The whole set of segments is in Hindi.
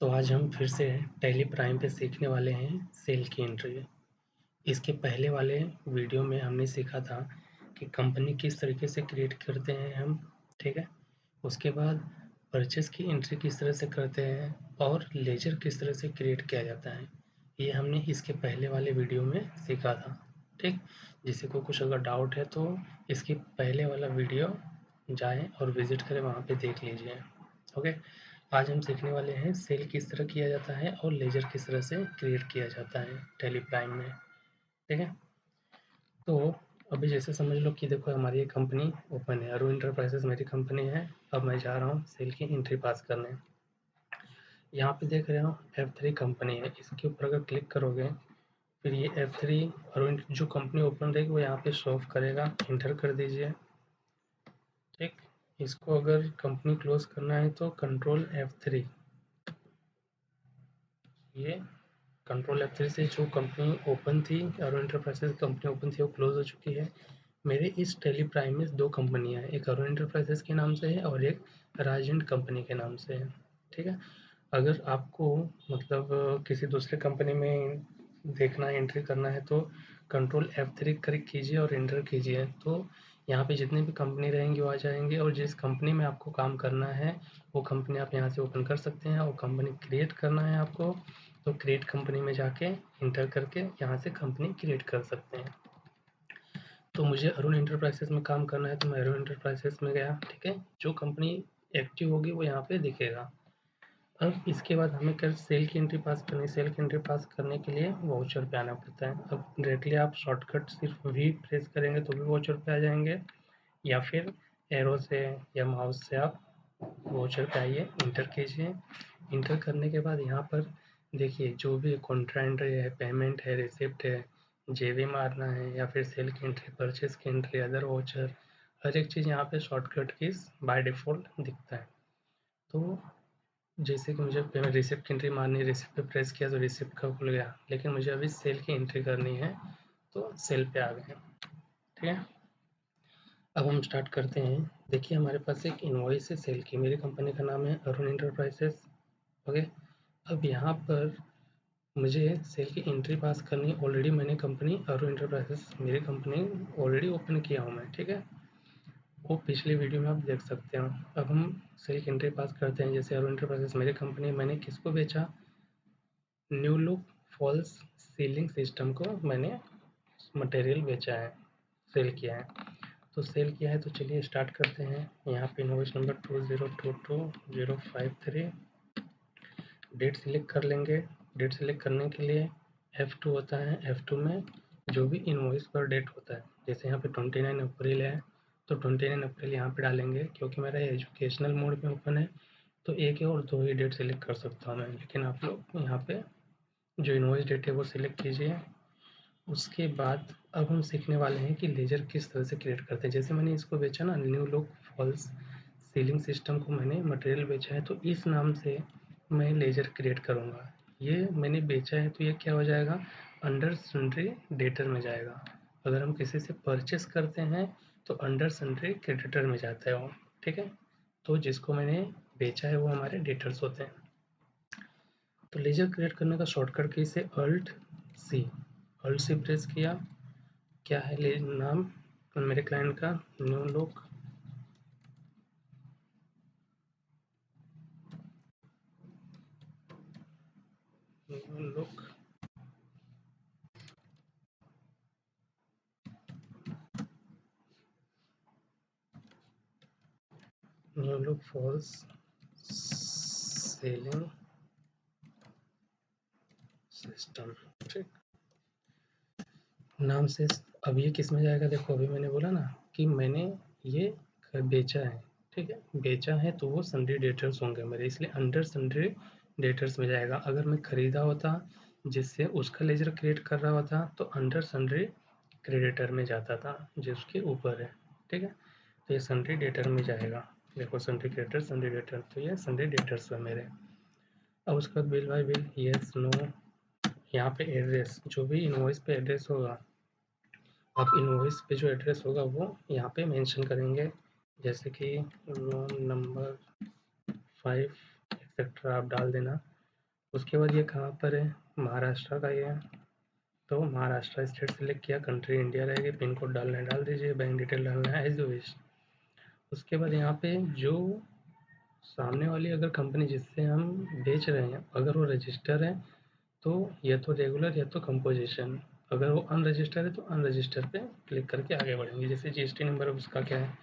तो आज हम फिर से टैली प्राइम पे सीखने वाले हैं सेल की एंट्री। इसके पहले वाले वीडियो में हमने सीखा था कि कंपनी किस तरीके से क्रिएट करते हैं हम, ठीक है। उसके बाद परचेस की एंट्री किस तरह से करते हैं और लेजर किस तरह से क्रिएट किया जाता है, ये हमने इसके पहले वाले वीडियो में सीखा था, ठीक। जिसे को कुछ अगर डाउट है तो इसके पहले वाला वीडियो जाएं और विजिट करें, वहाँ पे देख लीजिए। ओके, आज हम सीखने वाले हैं सेल किस तरह किया जाता है और लेजर किस तरह से क्रिएट किया जाता है टैली प्राइम में, ठीक है। तो अभी जैसे समझ लो कि देखो हमारी ये कंपनी ओपन है, अरुण इंटरप्राइजेस मेरी कंपनी है। अब मैं जा रहा हूँ सेल की एंट्री पास करने। यहाँ पे देख रहे हो F3 कंपनी है, इसके ऊपर अगर क्लिक करोगे फिर ये F3 अरुण जो कंपनी ओपन रहेगी वो यहाँ पे शो ऑफ करेगा। इंटर कर दीजिए, ठीक। इसको अगर कंपनी क्लोज करना है तो कंट्रोल F3, ये कंट्रोल F3 से जो कंपनी ओपन थी, अरुण इंटरप्राइजेस कंपनी ओपन थी, वो क्लोज हो चुकी है। मेरे इस टेली प्राइम में 2 कंपनियाँ हैं, एक अरुण इंटरप्राइजेस के नाम से है और एक राजेंट कंपनी के नाम से है, ठीक है। अगर आपको मतलब किसी दूसरे कंपनी में देखना है, एंट्री करना है तो कंट्रोल F3 क्लिक कीजिए और एंटर कीजिए, तो यहाँ पे जितनी भी कंपनी रहेंगी वो आ जाएंगे और जिस कंपनी में आपको काम करना है वो कंपनी आप यहाँ से ओपन कर सकते हैं। और कंपनी क्रिएट करना है आपको तो क्रिएट कंपनी में जाके इंटर करके यहाँ से कंपनी क्रिएट कर सकते हैं। तो मुझे अरुण इंटरप्राइजेस में काम करना है तो मैं अरुण इंटरप्राइजेस में गया, ठीक है। जो कंपनी एक्टिव होगी वो यहाँ पे दिखेगा। अब इसके बाद हमें कर सेल की एंट्री पास करनी है। सेल की एंट्री पास करने के लिए वाउचर पे आना पड़ता है। अब डायरेक्टली आप शॉर्टकट सिर्फ वी प्रेस करेंगे तो भी वाउचर पे आ जाएंगे, या फिर एरो से या माउस से आप वाउचर पे आइए, इंटर कीजिए। इंटर करने के बाद यहाँ पर देखिए जो भी कॉन्ट्रा एंट्री है, पेमेंट है, रिसिप्ट है, जेवी मारना है या फिर सेल की एंट्री, परचेस की एंट्री, अदर वाउचर, हर एक चीज़ यहाँ पे शॉर्टकट कीज बाय डिफ़ॉल्ट दिखता है। तो जैसे कि मुझे पेमेंट रिसिप्ट की एंट्री मारनी है, रिसिप्ट पे प्रेस किया तो रिसिप्ट का खुल गया, लेकिन मुझे अभी सेल की एंट्री करनी है तो सेल पे आ गए, ठीक है। अब हम स्टार्ट करते हैं। देखिए हमारे पास एक इनवॉइस है सेल की, मेरी कंपनी का नाम है अरुण इंटरप्राइजेस, ओके। अब यहाँ पर मुझे सेल की एंट्री पास करनी, ऑलरेडी मैंने कंपनी अरुण इंटरप्राइजेस मेरी कंपनी ऑलरेडी ओपन किया हूँ मैं, ठीक है। वो पिछले वीडियो में आप देख सकते हो। अब हम सेल की एंट्री पास करते हैं। जैसे अरुण इंटरप्राइजेस मेरी कंपनी, मैंने किसको बेचा, new look false ceiling system को मैंने मटेरियल बेचा है, सेल किया है। तो सेल किया है तो चलिए स्टार्ट करते हैं। यहाँ पे इनवॉइस नंबर 2022053, डेट सिलेक्ट कर लेंगे। डेट सिलेक्ट करने के लिए F2 होता है, F2 में जो भी इनवॉइस पर डेट होता है, जैसे यहाँ पे 29 अप्रैल है तो 29 अप्रैल यहाँ पे डालेंगे। क्योंकि मेरा एजुकेशनल मोड में ओपन है तो एक या और 2 ही डेट सिलेक्ट कर सकता हूँ मैं, लेकिन आप लोग यहाँ पे जो इनवॉइस डेट है वो सिलेक्ट कीजिए। उसके बाद अब हम सीखने वाले हैं कि लेजर किस तरह से क्रिएट करते हैं। जैसे मैंने इसको बेचा ना, new look false ceiling system को मैंने मटेरियल बेचा है तो इस नाम से मैं लेजर क्रिएट करूँगा। ये मैंने बेचा है तो ये क्या हो जाएगा, अंडर सन्ड्री डेटर में जाएगा। अगर हम किसी से परचेस करते हैं तो अंडर सन्ड्री क्रेडिटर में जाता है वो, ठीक है। तो जिसको मैंने बेचा है वो हमारे डेटर्स होते हैं। तो लेजर क्रिएट करने का शॉर्टकट की से अल्ट सी प्रेस किया। क्या है ले नाम मेरे क्लाइंट का, new look new look new look false ceiling system, ठीक। नाम से अब ये किस में जाएगा, देखो अभी मैंने बोला ना कि मैंने ये बेचा है, ठीक है। बेचा है तो वो सन्ड्री डेटर्स होंगे मेरे, इसलिए अंडर सन्ड्री डेटर्स में जाएगा। अगर मैं खरीदा होता जिससे उसका लेजर क्रिएट कर रहा होता तो अंडर सन्ड्री क्रेडिटर में जाता था जिसके ऊपर है, ठीक है। तो ये सन्ड्री डेटर में जाएगा। देखो सन्ड्री क्रेडिटर सन्ड्री डेटर, तो ये सन्ड्री डेटर्स है मेरे। अब उसके बाद bill by bill, yes no. यहाँ पे एड्रेस, जो भी इनवॉइस पे एड्रेस होगा, आप इनवॉइस पे जो एड्रेस होगा वो यहाँ पे मेंशन करेंगे। जैसे कि रूम नंबर 5 एक्सेट्रा आप डाल देना। उसके बाद ये कहाँ पर है, महाराष्ट्र का ये है, तो महाराष्ट्र स्टेट सेलेक्ट किया, कंट्री इंडिया रहेगी, पिन कोड डालना है डाल दीजिए, बैंक डिटेल डालना है एज यू विश। उसके बाद यहाँ पे जो सामने वाली अगर कंपनी जिससे हम बेच रहे हैं अगर वो रजिस्टर है तो या तो रेगुलर या तो कंपोजिशन, अगर वो अनरजिस्टर है तो अनरजिस्टर पे क्लिक करके आगे बढ़ेंगे। जैसे जीएसटी नंबर उसका क्या है,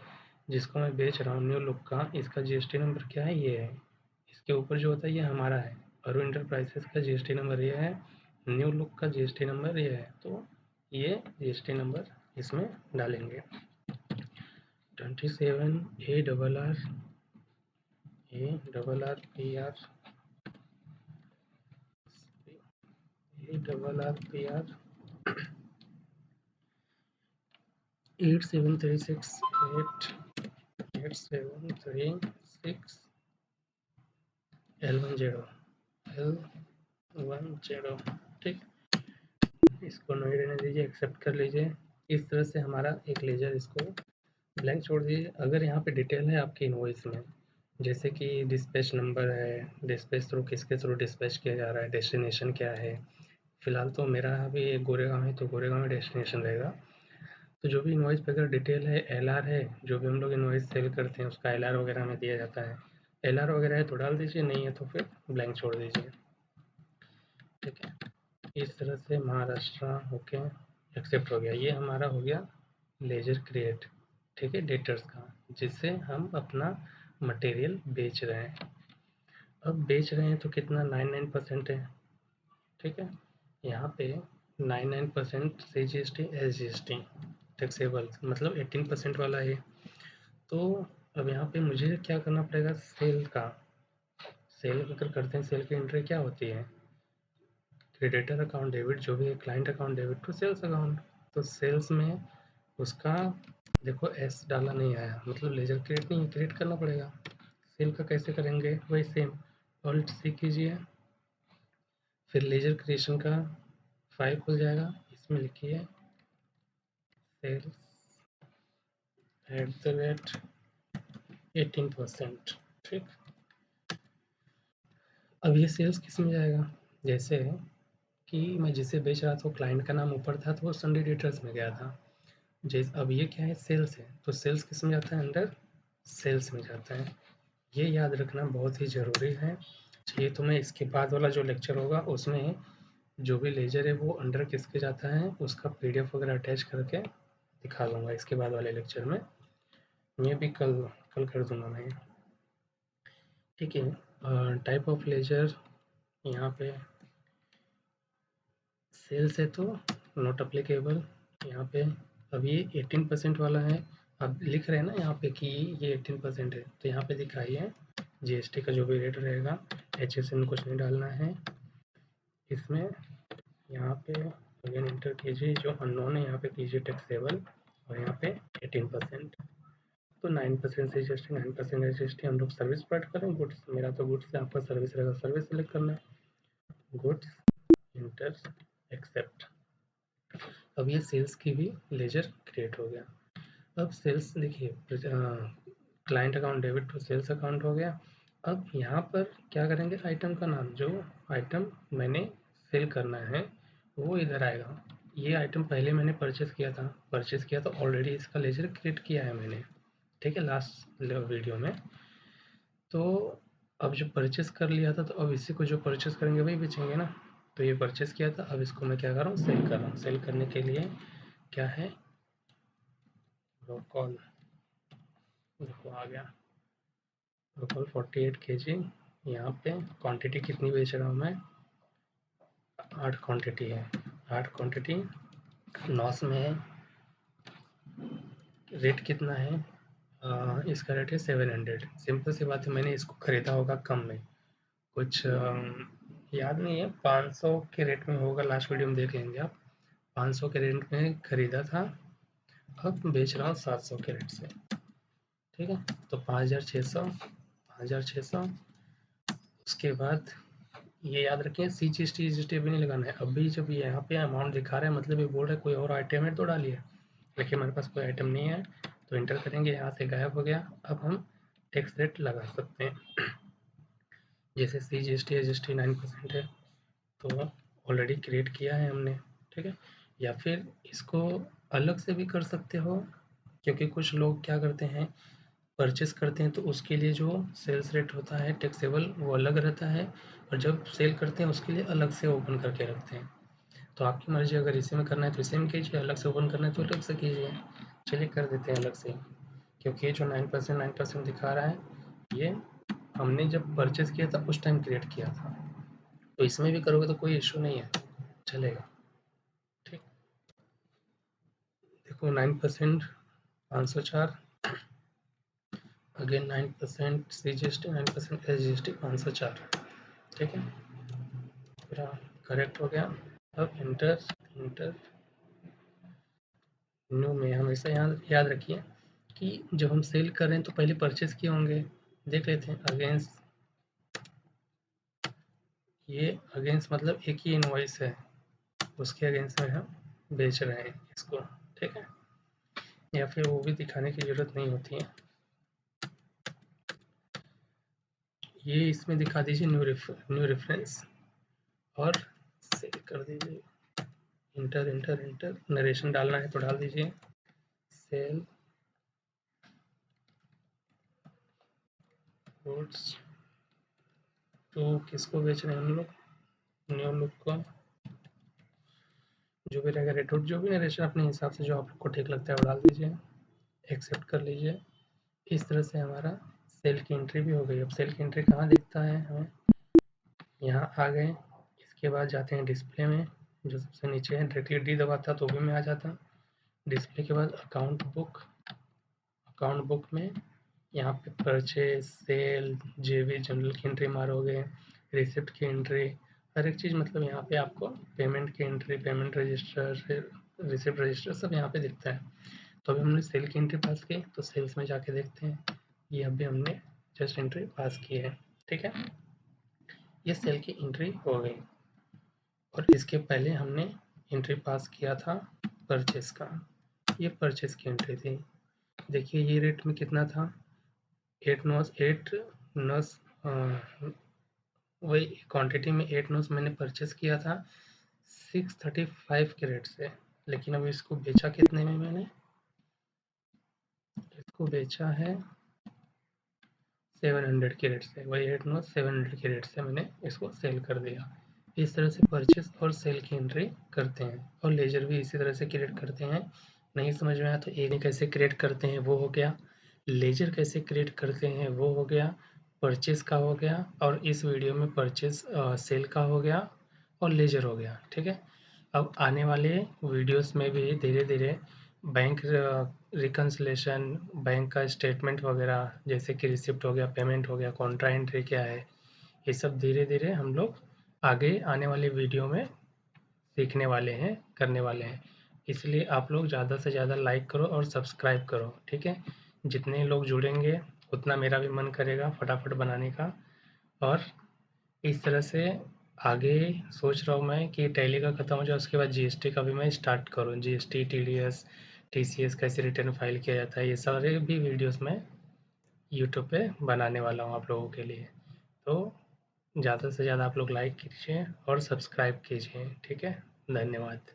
जिसको मैं बेच रहा हूँ न्यू लुक का, इसका जीएसटी नंबर क्या है, ये है। इसके ऊपर जो होता है ये हमारा है, अरुण इंटरप्राइजेस का जीएसटी नंबर ये है, न्यू लुक का जीएसटी नंबर ये है, तो ये जीएसटी नंबर इसमें डालेंगे। 27 ARRPR 8736 L10 ठीक, इसको नहीं रहने दीजिए, एक्सेप्ट कर लीजिए। इस तरह से हमारा एक लेजर, इसको ब्लैंक छोड़ दीजिए। अगर यहाँ पे डिटेल है आपकी इनवॉइस में, जैसे कि डिस्पैच नंबर है, डिस्पैच थ्रू किसके थ्रू डिस्पैच किया जा रहा है, डेस्टिनेशन क्या है, फिलहाल तो मेरा अभी गोरेगांव है तो गोरेगांव में डेस्टिनेशन रहेगा। तो जो भी इनवॉइस पे अगर डिटेल है, एलआर है, जो भी हम लोग इनवॉइस सेल करते हैं उसका एलआर वगैरह हमें दिया जाता है, एलआर वगैरह है तो डाल दीजिए, नहीं है तो फिर ब्लैंक छोड़ दीजिए। ठीक है, इस तरह से महाराष्ट्र ओके एक्सेप्ट हो गया। ये हमारा हो गया लेजर क्रिएट, ठीक है, डेटर्स का, जिससे हम अपना मटेरियल बेच रहे हैं। अब बेच रहे हैं तो कितना 99% है, ठीक है, यहाँ पे 99% C G S T S G S T taxable, मतलब 18% वाला है। तो अब यहाँ पे मुझे क्या करना पड़ेगा, सेल का, सेल अगर करते हैं सेल की एंट्री क्या होती है, क्रेडिटर अकाउंट डेबिट, जो भी है client account debit to sales account. तो सेल्स में उसका देखो एस डाला नहीं आया, मतलब लेजर क्रिएट नहीं, क्रिएट करना पड़ेगा। सेल का कैसे करेंगे, वही सेम, ऑल्ट सी कीजिए, फिर लेजर क्रिएशन का फाइल खुल जाएगा, इसमें लिखिए सेल्स @ 18%, ठीक। अब ये सेल्स किस में जाएगा, जैसे कि मैं जिसे बेच रहा था क्लाइंट का नाम ऊपर था तो वो सन्डे डेटर्स में गया था। जैसे अब ये क्या है, सेल्स है, तो सेल्स किस में जाता है, अंडर सेल्स में जाता है। ये याद रखना बहुत ही ज़रूरी है। ये तो मैं इसके बाद वाला जो लेक्चर होगा उसमें जो भी लेजर है वो अंडर किसके जाता है उसका पीडीएफ वगैरह अटैच करके दिखा दूंगा इसके बाद वाले लेक्चर में, ये भी कल कल कर दूंगा मैं। ठीक है, टाइप ऑफ लेजर यहाँ पे सेल्स है तो नॉट अप्लीकेबल यहाँ पे। अब ये 18% वाला है, अब लिख रहे हैं ना यहाँ पे कि ये 18% है, तो यहाँ पे दिखाइए जीएसटी का जो भी रेट रहेगा, HSN कुछ नहीं डालना है इसमें। यहाँ पे अगेन इंटर कीजिए, जो अननोन है यहाँ पे कीजिए टैक्सेबल, और यहाँ पे 18%, तो 9% से जीएसटी, 9% जीएसटी। हम लोग सर्विस प्रोवाइड करें, गुड्स, मेरा तो गुड्स है, आपका सर्विस रहेगा, सर्विस सेलेक्ट करना है, गुड्स इंटर एक्सेप्ट। अब ये सेल्स की भी लेजर क्रिएट हो गया। अब सेल्स देखिए, client account debit to sales account हो गया। अब यहाँ पर क्या करेंगे, आइटम का नाम, जो आइटम मैंने सेल करना है वो इधर आएगा। ये आइटम पहले मैंने परचेस किया था ऑलरेडी, इसका लेजर क्रिएट किया है मैंने, ठीक है, लास्ट वीडियो में। तो अब जो परचेस कर लिया था तो अब इसी को जो परचेस करेंगे वही बेचेंगे ना, तो ये परचेस किया था, अब इसको मैं क्या कर रहा हूँ, सेल कर रहा हूँ। सेल करने के लिए क्या है, रोकॉल, देखो आ गया रोकॉल 48 kg। यहाँ पे क्वांटिटी कितनी बेच रहा हूँ मैं, 8 क्वांटिटी है, 8 क्वांटिटी लॉस में है। रेट कितना है, इसका रेट है 700। सिंपल सी बात है, मैंने इसको ख़रीदा होगा कम में, कुछ याद नहीं है, 500 के रेट में होगा, लास्ट वीडियो में देख लेंगे आप। 500 के रेट में ख़रीदा था, अब बेच रहा हूँ 700 के रेट से, ठीक है। तो 5600। उसके बाद ये याद रखें, CGST भी नहीं लगाना है। अभी जब ये यहाँ पे अमाउंट दिखा रहा है, मतलब ये बोल रहा है कोई और आइटम है तो डालिए, लेकिन हमारे पास कोई आइटम नहीं है, तो इंटर करेंगे, यहाँ से गायब हो गया। अब हम टैक्स रेट लगा सकते हैं। जैसे CGST SGST 9% है तो ऑलरेडी क्रिएट किया है हमने, ठीक है। या फिर इसको अलग से भी कर सकते हो, क्योंकि कुछ लोग क्या करते हैं, परचेस करते हैं तो उसके लिए जो सेल्स रेट होता है टैक्सेबल वो अलग रहता है, और जब सेल करते हैं उसके लिए अलग से ओपन करके रखते हैं। तो आपकी मर्जी, अगर इसी में करना है तो इसी में कीजिए, अलग से ओपन करना है तो अलग से कीजिए। चलिए कर देते हैं अलग से, क्योंकि ये जो 9% दिखा रहा है ये हमने जब परचेस किया था उस टाइम क्रिएट किया था, तो इसमें भी करोगे तो कोई इशू नहीं है, चलेगा। ठीक, देखो 9% 504, अगेन 9% CGST 9% SGST 504, ठीक है, पूरा करेक्ट हो गया। अब इंटर इंटर न्यू में हमेशा याद रखिए कि जब हम सेल कर रहे हैं तो पहले परचेस किए होंगे, देख लेते हैं अगेंस्ट, ये अगेंस्ट मतलब एक ही इनवॉइस है, उसके अगेंस्ट में हम बेच रहे हैं इसको, ठीक है, या फिर वो भी दिखाने की ज़रूरत नहीं होती है। ये इसमें दिखा दीजिए न्यू रेफरेंस और सेल कर दीजिए। इंटर इंटर इंटर नरेशन डालना है तो डाल दीजिए, सेल गुड्स तो किसको बेच रहे हैं हम लोग, न्यू लुक को, जो भी रहेगा रेट, जो भी नरेशन अपने हिसाब से जो आप लोग को ठीक लगता है वो डाल दीजिए, एक्सेप्ट कर लीजिए। इस तरह से हमारा सेल की एंट्री भी हो गई। अब सेल की एंट्री कहाँ दिखता है हमें, यहाँ आ गए, इसके बाद जाते हैं डिस्प्ले में, जो सबसे नीचे है, डायरेक्टली डी दबाता तो भी में आ जाता। डिस्प्ले के बाद अकाउंट बुक, अकाउंट बुक में यहाँ पे परचेज सेल जेबी जनरल की एंट्री मारोगे, रिसिप्ट की एंट्री, हर एक चीज़, मतलब यहाँ पे आपको पेमेंट की entry, payment register, receipt register सब यहाँ पे दिखता है। तो अभी हमने सेल की एंट्री पास की, तो सेल्स में जाके देखते हैं, ये अभी हमने जस्ट एंट्री पास की है, ठीक है, ये सेल की एंट्री हो गई। और इसके पहले हमने एंट्री पास किया था परचेस का, ये परचेस की एंट्री थी। देखिए ये रेट में कितना था, 8 नॉस वही क्वांटिटी में 8 नॉस मैंने परचेस किया था 635 के रेट से, लेकिन अब इसको बेचा कितने में, मैंने इसको बेचा है 700 के रेट से, वही 8 नॉस 700 के रेट से मैंने इसको सेल कर दिया। इस तरह से परचेस और सेल की एंट्री करते हैं, और लेजर भी इसी तरह से क्रिएट करते हैं। नहीं समझ में आया तो एक कैसे क्रिएट करते हैं वो हो गया, लेजर कैसे क्रिएट करते हैं वो हो गया, परचेस का हो गया, और इस वीडियो में परचेस सेल का हो गया और लेजर हो गया, ठीक है। अब आने वाले वीडियोस में भी धीरे धीरे बैंक रिकन्सिलेशन, बैंक का स्टेटमेंट वगैरह, जैसे कि रिसिप्ट हो गया, पेमेंट हो गया, कॉन्ट्रा एंट्री क्या है, ये सब धीरे धीरे हम लोग आगे आने वाले वीडियो में सीखने वाले हैं, करने वाले हैं। इसलिए आप लोग ज़्यादा से ज़्यादा लाइक करो और सब्सक्राइब करो, ठीक है। जितने लोग जुड़ेंगे उतना मेरा भी मन करेगा फटाफट बनाने का। और इस तरह से आगे सोच रहा हूँ मैं कि टैली का ख़त्म हो जाए, उसके बाद जीएसटी का भी मैं स्टार्ट करूँ, जीएसटी टीडीएस टीसीएस कैसे रिटर्न फाइल किया जाता है, ये सारे भी वीडियोस मैं यूट्यूब पे बनाने वाला हूँ आप लोगों के लिए। तो ज़्यादा से ज़्यादा आप लोग लाइक कीजिए और सब्सक्राइब कीजिए, ठीक है। धन्यवाद।